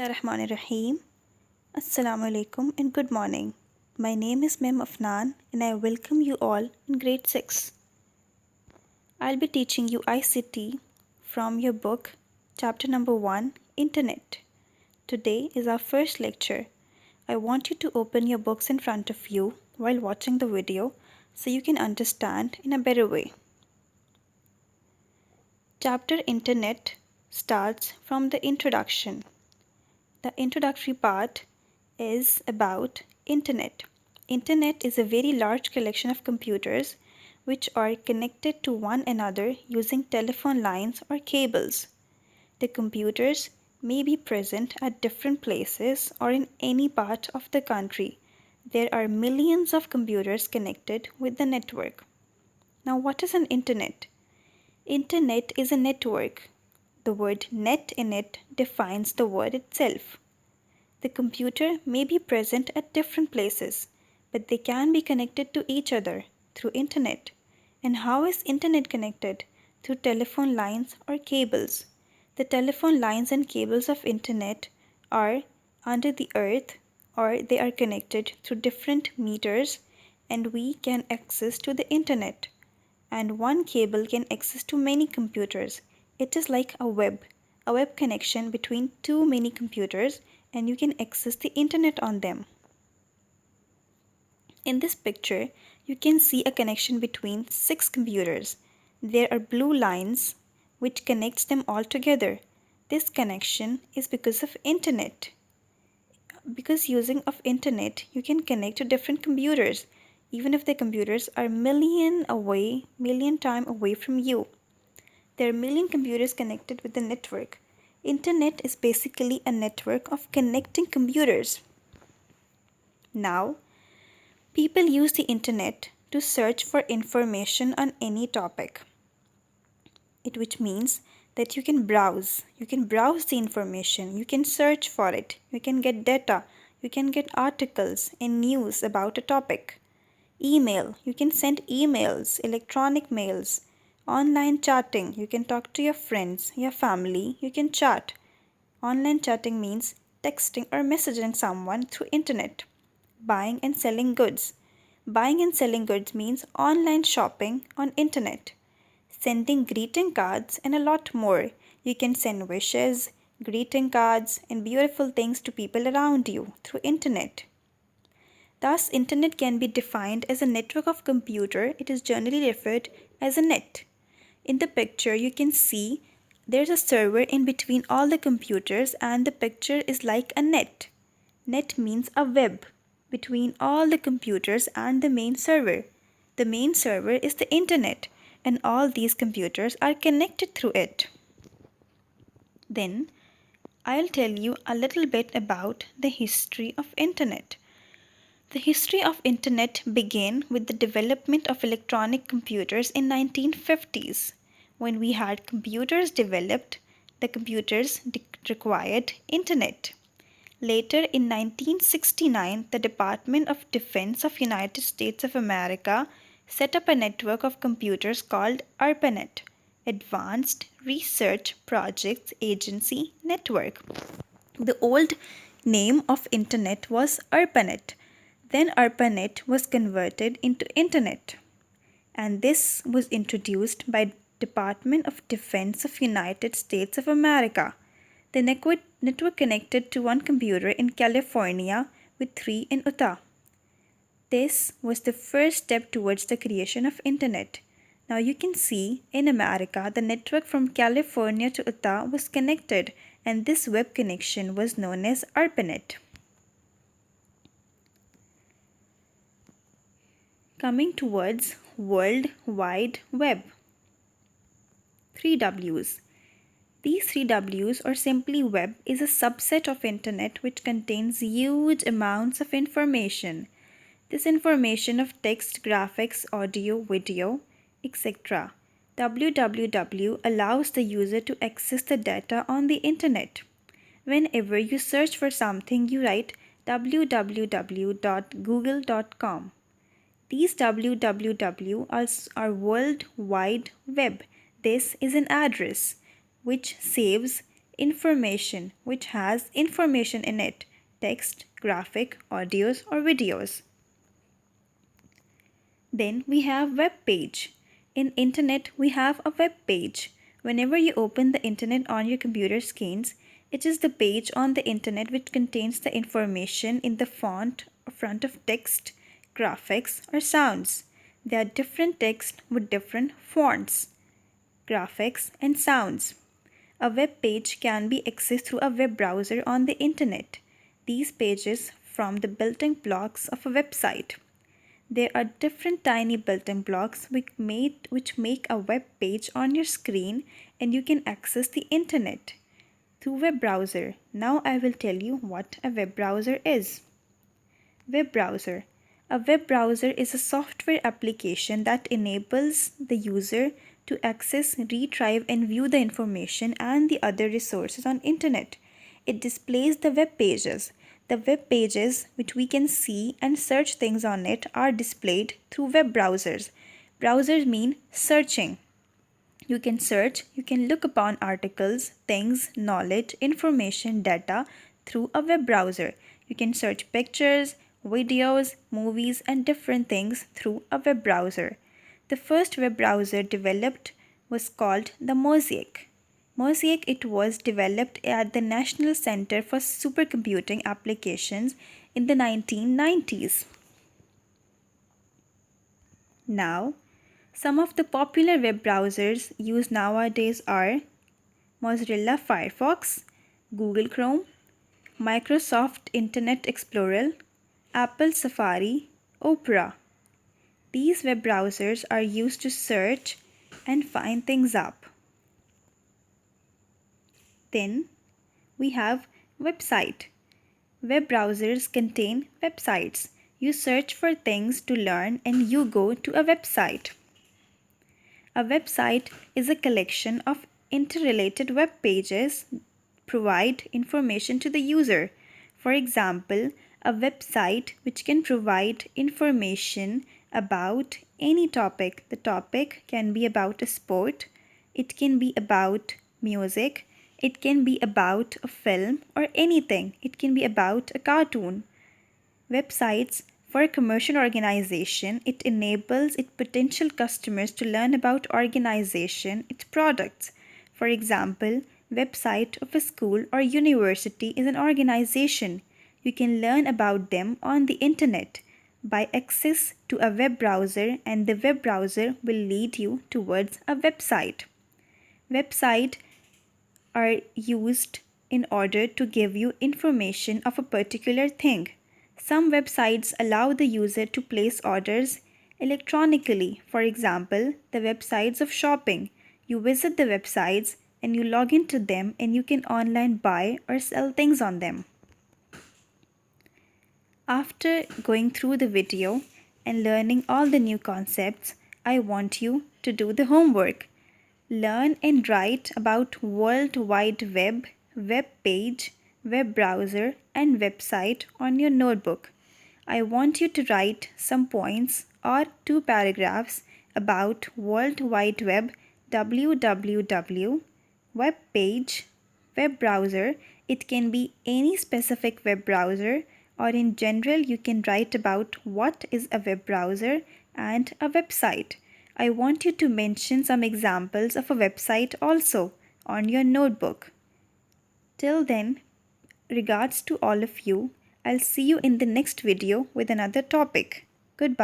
Bismillahirrahmanirrahim. Assalamu alaikum and good morning. My name is Mem Afnan and I welcome you all in grade 6. I'll be teaching you ICT from your book, chapter number 1, Internet. Today is our first lecture. I want you to open your books in front of you while watching the video so you can understand in a better way. Chapter Internet starts from the introduction. The introductory part is about Internet. Internet is a very large collection of computers which are connected to one another using telephone lines or cables. The computers may be present at different places or in any part of the country. There are millions of computers connected with the network. Now, what is an internet? Internet is a network. The word net in it defines the word itself. The computer may be present at different places, but they can be connected to each other through internet. And how is internet connected? Through telephone lines or cables. The telephone lines and cables of internet are under the earth or they are connected through different meters and we can access to the internet. And one cable can access to many computers. It is like a web connection between too many computers and you can access the internet on them. In this picture, you can see a connection between 6 computers. There are blue lines which connects them all together. This connection is because of internet. Because using of internet, you can connect to different computers, even if the computers are million time away from you. There are million computers connected with the network. Internet is basically a network of connecting computers. Now, people use the internet to search for information on any topic. Which means that you can browse the information, you can search for it, you can get data, you can get articles and news about a topic. Email, you can send emails, electronic mails. Online chatting, you can talk to your friends, your family, you can chat. Online chatting means texting or messaging someone through internet. Buying and selling goods. Buying and selling goods means online shopping on internet. Sending greeting cards and a lot more. You can send wishes, greeting cards and beautiful things to people around you through internet. Thus, internet can be defined as a network of computer. It is generally referred as a net. In the picture, you can see there's a server in between all the computers and the picture is like a net. Net means a web between all the computers and the main server. The main server is the internet and all these computers are connected through it. Then, I'll tell you a little bit about the history of internet. The history of internet began with the development of electronic computers in 1950s. When we had computers developed, the computers required internet. Later in 1969, the Department of Defense of United States of America set up a network of computers called ARPANET, Advanced Research Projects Agency Network. The old name of internet was ARPANET. Then ARPANET was converted into Internet, and this was introduced by Department of Defense of United States of America. The network connected to one computer in California with 3 in Utah. This was the first step towards the creation of Internet. Now you can see in America the network from California to Utah was connected and this web connection was known as ARPANET. Coming towards World Wide Web. 3 W's. These 3 W's or simply web is a subset of internet which contains huge amounts of information. This information of text, graphics, audio, video, etc. www allows the user to access the data on the internet. Whenever you search for something, you write www.google.com. These www are World Wide Web. This is an address which saves information which has information in it, text, graphic, audios or videos. Then we have web page. In internet, we have a web page. Whenever you open the internet on your computer screens, it is the page on the internet which contains the information in the font or front of text, graphics or sounds. There are different text with different fonts, graphics and sounds. A web page can be accessed through a web browser on the internet. These pages form the building blocks of a website. There are different tiny building blocks which make a web page on your screen, and you can access the internet through web browser. Now I will tell you what a web browser is. Web browser. A web browser is a software application that enables the user to access, retrieve and view the information and the other resources on internet. It displays the web pages. The web pages which we can see and search things on it are displayed through web browsers. Browsers mean searching. You can search, you can look upon articles, things, knowledge, information, data through a web browser. You can search pictures, videos, movies and different things through a web browser. The first web browser developed was called the Mosaic. Mosaic, it was developed at the National Center for Supercomputing Applications in the 1990s. Now, some of the popular web browsers used nowadays are Mozilla Firefox, Google Chrome, Microsoft Internet Explorer, Apple Safari, Opera. These web browsers are used to search and find things up. Then we have website. Web browsers contain websites. You search for things to learn and you go to a website. A website is a collection of interrelated web pages provide information to the user. For example, a website which can provide information about any topic. The topic can be about a sport, it can be about music, it can be about a film or anything. It can be about a cartoon. Websites for a commercial organization, it enables its potential customers to learn about organization, its products. For example, website of a school or university is an organization. You can learn about them on the internet by access to a web browser, and the web browser will lead you towards a website. Website are used in order to give you information of a particular thing. Some websites allow the user to place orders electronically. For example, the websites of shopping. You visit the websites and you log into them and you can online buy or sell things on them. After going through the video and learning all the new concepts, I want you to do the homework. Learn and write about World Wide Web, web page, web browser and website on your notebook. I want you to write some points or 2 paragraphs about World Wide Web, www, web page, web browser. It can be any specific web browser, or in general you can write about what is a web browser and a website. I want you to mention some examples of a website also on your notebook. Till then, regards to all of you. I'll see you in the next video with another topic. Goodbye.